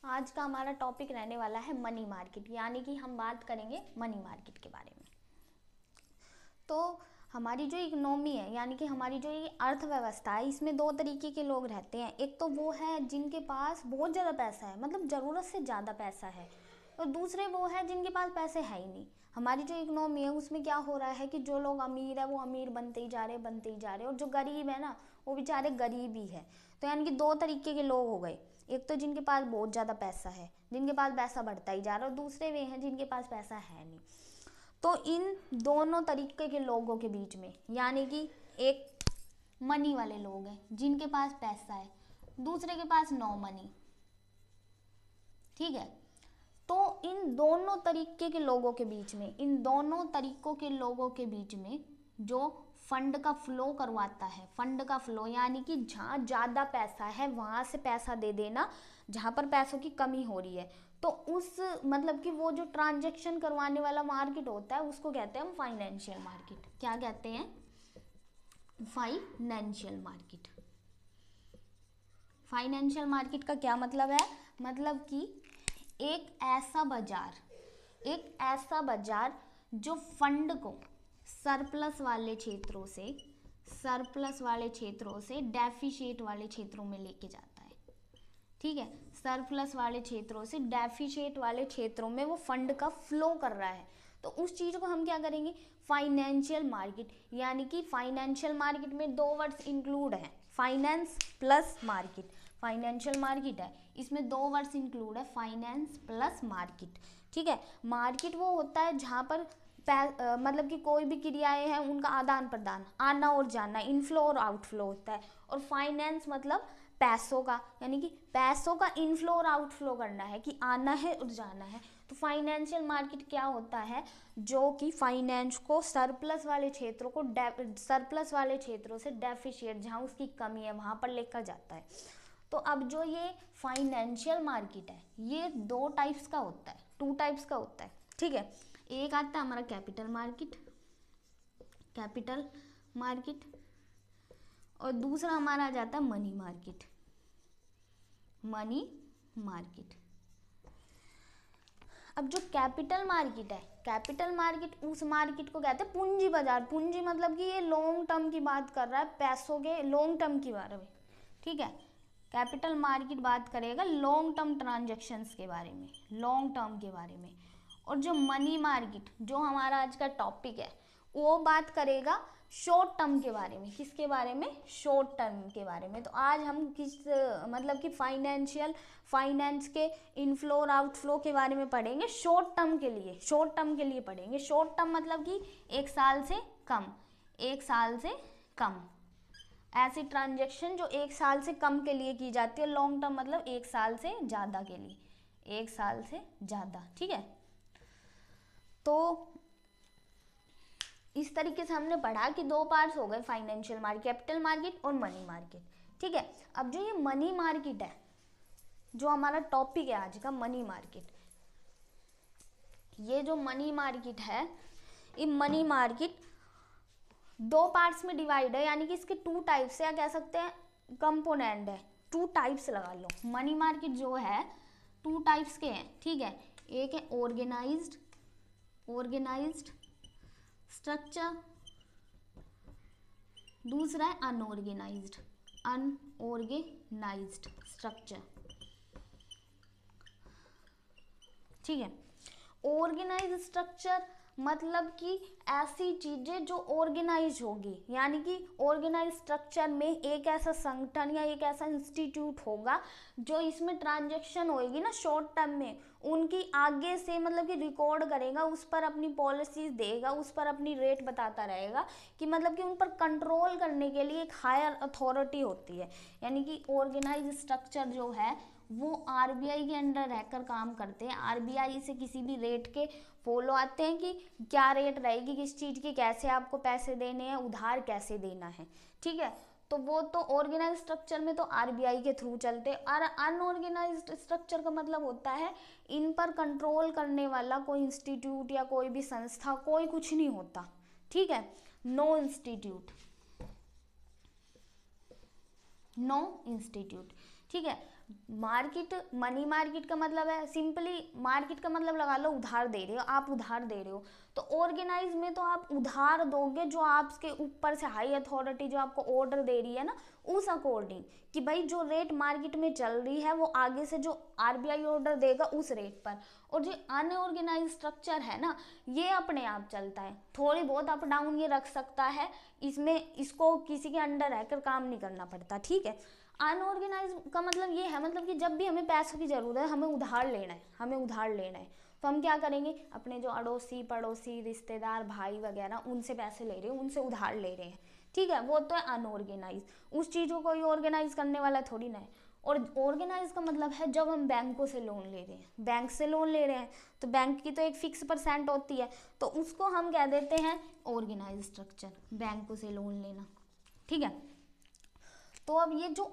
आज का हमारा टॉपिक रहने वाला है मनी मार्केट, यानी कि हम बात करेंगे मनी मार्केट के बारे में। तो हमारी जो इकोनॉमी है, यानी कि हमारी जो ये अर्थव्यवस्था है, इसमें दो तरीके के लोग रहते हैं। एक तो वो है जिनके पास बहुत ज़्यादा पैसा है, मतलब ज़रूरत से ज़्यादा पैसा है, और दूसरे वो है जिनके पास पैसे है ही नहीं। हमारी जो इकोनॉमी है उसमें क्या हो रहा है कि जो लोग अमीर है वो अमीर बनते ही जा रहे, और जो गरीब है ना वो बेचारे गरीब ही है। तो यानी कि दो तरीके के लोग हो गए। एक तो जिनके पास बहुत ज़्यादा पैसा है, जिनके पास पैसा बढ़ता ही जा रहा है, और दूसरे वे हैं जिनके पास पैसा है नहीं। तो इन दोनों तरीके के लोगों के बीच में, यानी कि एक मनी वाले लोग हैं जिनके पास पैसा है, दूसरे के पास नो मनी, ठीक है। तो इन दोनों तरीके के लोगों के बीच में, इन दोनों तरीकों के लोगों के बीच में जो फंड का फ्लो करवाता है, फंड का फ्लो यानी कि जहाँ ज़्यादा पैसा है वहाँ से पैसा दे देना जहाँ पर पैसों की कमी हो रही है। तो उस मतलब कि वो जो ट्रांजैक्शन करवाने वाला मार्केट होता है उसको कहते हैं हम फाइनेंशियल मार्केट। क्या कहते हैं? Financial market. फाइनेंशियल मार्केट का क्या मतलब है? मतलब कि एक ऐसा बाजार जो फंड को सरप्लस वाले क्षेत्रों से डेफिशिएट वाले क्षेत्रों में लेके जाता है, ठीक है। सरप्लस वाले क्षेत्रों से डेफिशिएट वाले क्षेत्रों में वो फंड का फ्लो कर रहा है, तो उस चीज़ को हम क्या करेंगे? Financial market. यानी कि फाइनेंशियल मार्केट में दो वर्ड्स इंक्लूड हैं, finance plus market. Financial market है, इसमें दो वर्ड्स इंक्लूड है, फाइनेंस प्लस मार्केट, ठीक है। मार्केट वो होता है जहाँ पर मतलब कि कोई भी क्रियाएं हैं उनका आदान प्रदान, आना और जाना, इनफ्लो और आउटफ्लो होता है। और फाइनेंस मतलब पैसों का, यानी कि पैसों का इनफ्लो और आउटफ्लो करना है, कि आना है और जाना है। तो फाइनेंशियल मार्केट क्या होता है? जो कि फाइनेंस को सरप्लस वाले क्षेत्रों से डेफिशिएट, जहाँ उसकी कमी है वहाँ पर लेकर जाता है। तो अब जो ये फाइनेंशियल मार्केट है ये दो टाइप्स का होता है, टू टाइप्स का होता है, ठीक है। एक आता है हमारा कैपिटल मार्केट, और दूसरा हमारा आ जाता है मनी मार्केट। अब जो कैपिटल मार्केट उस मार्केट को कहते हैं पूंजी बाजार। पूंजी मतलब कि ये लॉन्ग टर्म की बात कर रहा है, पैसों के लॉन्ग टर्म की बारे में, ठीक है। कैपिटल मार्केट बात करेगा लॉन्ग टर्म ट्रांजैक्शंस के बारे में, लॉन्ग टर्म के बारे में। और जो मनी मार्केट, जो हमारा आज का टॉपिक है, वो बात करेगा शॉर्ट टर्म के बारे में। किसके बारे में? शॉर्ट टर्म के बारे में। तो आज हम किस मतलब कि फाइनेंस के इनफ्लो और आउटफ्लो के बारे में पढ़ेंगे, शॉर्ट टर्म के लिए पढ़ेंगे। शॉर्ट टर्म मतलब कि एक साल से कम, ऐसी ट्रांजैक्शन जो एक साल से कम के लिए की जाती है। लॉन्ग टर्म मतलब एक साल से ज़्यादा के लिए, एक साल से ज़्यादा, ठीक है। तो इस तरीके से हमने पढ़ा कि दो पार्ट्स हो गए, फाइनेंशियल मार्केट, कैपिटल मार्केट और मनी मार्केट, ठीक है। अब जो ये मनी मार्केट है, जो हमारा टॉपिक है आज का, मनी मार्केट, ये जो मनी मार्केट है, ये मनी मार्केट दो पार्ट्स में डिवाइड है, यानी कि इसके टू टाइप्स है, या कह सकते हैं कंपोनेंट है। टू टाइप्स लगा लो। मनी मार्केट जो है टू टाइप्स के हैं, ठीक है। एक है ऑर्गेनाइज्ड स्ट्रक्चर, दूसरा है अनऑर्गेनाइज्ड स्ट्रक्चर, ठीक है। ऑर्गेनाइज्ड स्ट्रक्चर मतलब कि ऐसी चीजें जो ऑर्गेनाइज होगी, यानी कि ऑर्गेनाइज स्ट्रक्चर में एक ऐसा संगठन या एक ऐसा इंस्टीट्यूट होगा जो इसमें ट्रांजैक्शन होएगी ना शॉर्ट टर्म में, उनकी आगे से मतलब कि रिकॉर्ड करेगा, उस पर अपनी पॉलिसीज देगा, उस पर अपनी रेट बताता रहेगा, कि मतलब कि उन पर कंट्रोल करने के लिए एक हायर अथॉरिटी होती है। यानी कि ऑर्गेनाइज स्ट्रक्चर जो है वो आरबीआई के अंडर रहकर काम करते हैं। आरबीआई से किसी भी रेट के फॉलो आते हैं कि क्या रेट रहेगी किस चीज़ की, कैसे आपको पैसे देने हैं, उधार कैसे देना है, ठीक है। तो वो तो ऑर्गेनाइज स्ट्रक्चर में तो आरबीआई के थ्रू चलते हैं। और अनऑर्गेनाइज्ड स्ट्रक्चर का मतलब होता है इन पर कंट्रोल करने वाला कोई इंस्टीट्यूट या कोई भी संस्था, कोई कुछ नहीं होता, ठीक है। नो इंस्टीट्यूट, ठीक है। मार्केट, मनी मार्केट का मतलब है सिंपली, मार्केट का मतलब लगा लो उधार दे रहे हो, आप उधार दे रहे हो। तो ऑर्गेनाइज में तो आप उधार दोगे जो आपके ऊपर से हाई अथॉरिटी जो आपको ऑर्डर दे रही है ना, उस अकॉर्डिंग, कि भाई जो रेट मार्केट में चल रही है वो आगे से जो आरबीआई ऑर्डर देगा उस रेट पर। और जो अनऑर्गेनाइज स्ट्रक्चर है ना, ये अपने आप चलता है, थोड़ी बहुत अप डाउन ये रख सकता है, इसमें इसको किसी के अंडर रहकर काम नहीं करना पड़ता, ठीक है। अनऑर्गेनाइज का मतलब ये है, मतलब कि जब भी हमें पैसों की जरूरत है, हमें उधार लेना है, हमें उधार लेना है, तो हम क्या करेंगे, अपने जो अड़ोसी पड़ोसी रिश्तेदार भाई वगैरह उनसे पैसे ले रहे हैं, उनसे उधार ले रहे हैं, ठीक है, वो तो है अनऑर्गेनाइज। उस चीज़ को कोई ऑर्गेनाइज करने वाला थोड़ी ना है। और ऑर्गेनाइज का मतलब है जब हम बैंकों से लोन ले रहे हैं, बैंक से लोन ले रहे हैं, तो बैंक की तो एक फिक्स % होती है, तो उसको हम कह देते हैं ऑर्गेनाइज स्ट्रक्चर, बैंकों से लोन लेना, ठीक है। तो अब ये जो